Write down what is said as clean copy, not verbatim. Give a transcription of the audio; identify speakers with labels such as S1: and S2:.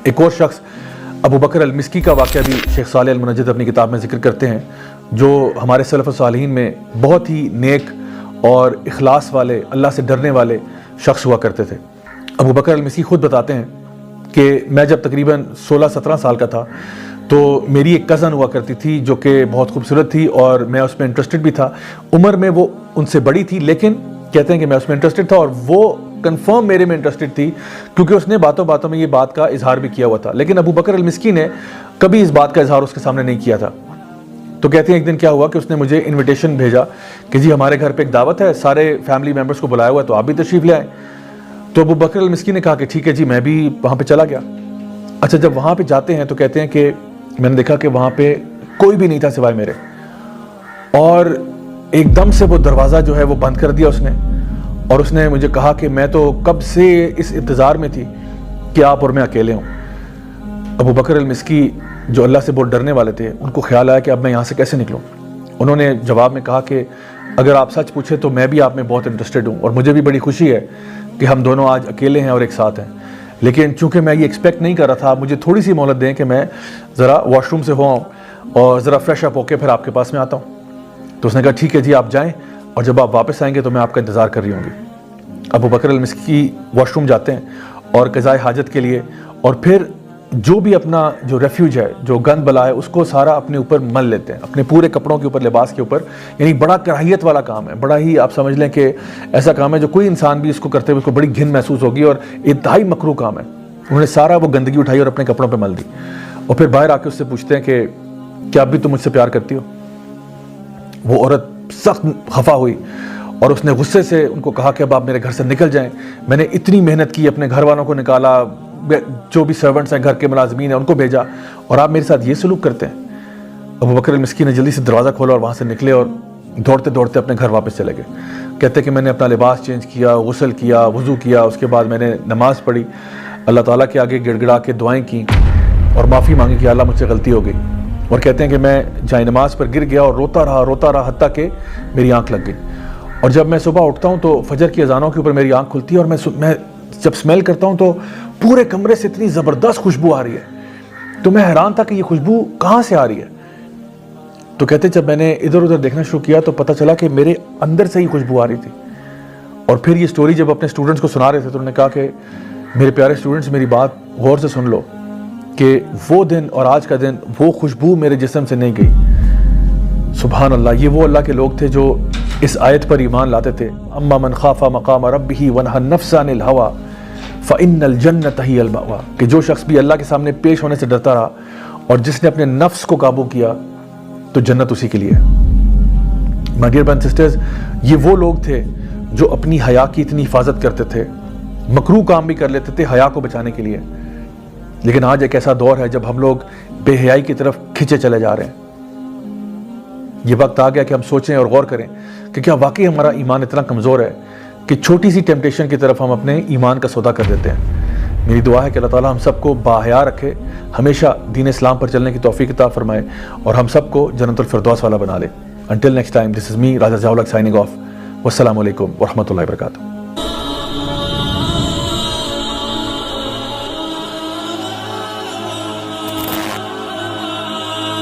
S1: ایک اور شخص ابو بکر المسکی کا واقعہ بھی شیخ صالح المنجد اپنی کتاب میں ذکر کرتے ہیں، جو ہمارے سلف الصالحین میں بہت ہی نیک اور اخلاص والے، اللہ سے ڈرنے والے شخص ہوا کرتے تھے۔ ابو بکر المسکی خود بتاتے ہیں کہ میں جب تقریباً 16-17 سال کا تھا تو میری ایک کزن ہوا کرتی تھی جو کہ بہت خوبصورت تھی اور میں اس میں انٹرسٹڈ بھی تھا۔ عمر میں وہ ان سے بڑی تھی، لیکن کہتے ہیں کہ میں اس میں انٹرسٹڈ تھا اور وہ کنفرم میرے میں انٹرسٹڈ تھی، کیونکہ اس نے باتوں باتوں میں یہ بات کا اظہار بھی کیا ہوا تھا۔ لیکن ابو بکر المسکی نے کبھی اس بات کا اظہار اس کے سامنے نہیں کیا تھا۔ تو کہتے ہیں ایک دن کیا ہوا کہ اس نے مجھے انویٹیشن بھیجا کہ جی ہمارے گھر پہ ایک دعوت ہے، سارے فیملی ممبرس کو بلایا ہوا ہے، تو آپ بھی تشریف لے آئیں۔ تو ابو بکر المسکی نے کہا کہ ٹھیک ہے جی، میں بھی وہاں پہ چلا گیا۔ اچھا، جب وہاں پہ جاتے ہیں تو کہتے ہیں کہ میں نے دیکھا کہ وہاں پہ کوئی بھی نہیں تھا سوائے میرے، اور ایک دم سے وہ دروازہ جو ہے وہ بند کر دیا اس نے، اور اس نے مجھے کہا کہ میں تو کب سے اس انتظار میں تھی کہ آپ اور میں اکیلے ہوں۔ ابو بکر المسکی جو اللہ سے بہت ڈرنے والے تھے، ان کو خیال آیا کہ اب میں یہاں سے کیسے نکلوں۔ انہوں نے جواب میں کہا کہ اگر آپ سچ پوچھیں تو میں بھی آپ میں بہت انٹرسٹڈ ہوں، اور مجھے بھی بڑی خوشی ہے کہ ہم دونوں آج اکیلے ہیں اور ایک ساتھ ہیں، لیکن چونکہ میں یہ ایکسپیکٹ نہیں کر رہا تھا، مجھے تھوڑی سی مہلت دیں کہ میں ذرا واش روم سے ہو آؤں اور ذرا فریش اپ ہو کے پھر آپ کے پاس میں آتا ہوں۔ تو اس نے کہا ٹھیک ہے جی، آپ جائیں، اور جب آپ واپس آئیں گے تو میں آپ کا انتظار کر رہی ہوں گی۔ ابو بکر المسکی واش روم جاتے ہیں اور قضائے حاجت کے لیے، اور پھر جو بھی اپنا جو ریفیوج ہے، جو گند بلا ہے، اس کو سارا اپنے اوپر مل لیتے ہیں، اپنے پورے کپڑوں کے اوپر، لباس کے اوپر۔ یعنی بڑا کراہیت والا کام ہے، بڑا ہی آپ سمجھ لیں کہ ایسا کام ہے جو کوئی انسان بھی اس کو کرتے ہوئے اس کو بڑی گھن محسوس ہوگی، اور انتہائی مکروہ کام ہے۔ انہوں نے سارا وہ گندگی اٹھائی اور اپنے کپڑوں پہ مل دی، اور پھر باہر آ کے اس سے پوچھتے ہیں کہ کیا اب بھی تم مجھ سے پیار کرتی ہو؟ وہ عورت سخت خفا ہوئی اور اس نے غصے سے ان کو کہا کہ اب آپ میرے گھر سے نکل جائیں، میں نے اتنی محنت کی، اپنے گھر والوں کو نکالا، جو بھی سرونٹس ہیں، گھر کے ملازمین ہیں، ان کو بھیجا، اور آپ میرے ساتھ یہ سلوک کرتے ہیں۔ ابو بکر المسکی نے جلدی سے دروازہ کھولا اور وہاں سے نکلے اور دوڑتے دوڑتے اپنے گھر واپس چلے گئے۔ کہتے ہیں کہ میں نے اپنا لباس چینج کیا، غسل کیا، وضو کیا، اس کے بعد میں نے نماز پڑھی، اللہ تعالیٰ کے آگے گڑ گڑا کے دعائیں کی اور معافی مانگی کہ اللہ مجھ سے غلطی ہو گئی۔ اور کہتے ہیں کہ میں جائے نماز پر گر گیا اور روتا رہا حتیٰ کہ میری آنکھ لگ گئی، اور جب میں صبح اٹھتا ہوں تو فجر کی اذانوں کے اوپر میری آنکھ کھلتی ہے، اور میں جب سمیل کرتا ہوں تو پورے کمرے سے اتنی زبردست خوشبو آ رہی ہے، تو میں حیران تھا کہ یہ خوشبو کہاں سے آ رہی ہے۔ تو کہتے جب میں نے ادھر ادھر دیکھنا شروع کیا تو پتہ چلا کہ میرے اندر سے ہی خوشبو آ رہی تھی۔ اور پھر یہ سٹوری جب اپنے سٹوڈنٹس کو سنا رہے تھے تو انہوں نے کہا کہ میرے پیارے سٹوڈنٹس، میری بات غور سے سن لو کہ وہ دن اور آج کا دن وہ خوشبو میرے جسم سے نہیں گئی۔ سبحان اللہ، یہ وہ اللہ کے لوگ تھے جو اس آیت پر ایمان لاتے تھے، اما من خاف مقام ربہ ونہى النفس عن الہوى فإن الجنۃ ہی المأویٰ، کہ جو شخص بھی اللہ کے سامنے پیش ہونے سے ڈرتا رہا اور جس نے اپنے نفس کو قابو کیا تو جنت اسی کے لیے ہے۔ My dear brothers and sisters, یہ وہ لوگ تھے جو اپنی حیا کی اتنی حفاظت کرتے تھے، مکروہ کام بھی کر لیتے تھے حیا کو بچانے کے لیے۔ لیکن آج ایک ایسا دور ہے جب ہم لوگ بے حیائی کی طرف کھنچے چلے جا رہے ہیں۔ یہ وقت آ گیا کہ ہم سوچیں اور غور کریں کہ کیا واقعی ہمارا ایمان اتنا کمزور ہے کہ چھوٹی سی ٹیمپٹیشن کی طرف ہم اپنے ایمان کا سودا کر دیتے ہیں۔ میری دعا ہے کہ اللہ تعالیٰ ہم سب کو باحیا رکھے، ہمیشہ دین اسلام پر چلنے کی توفیق عطا فرمائے، اور ہم سب کو جنت الفردوس والا بنا لے۔ Until next time, this is me, Raja Zawlak, signing off. Wassalamu alaikum wa rahmatullahi wa barakatuh.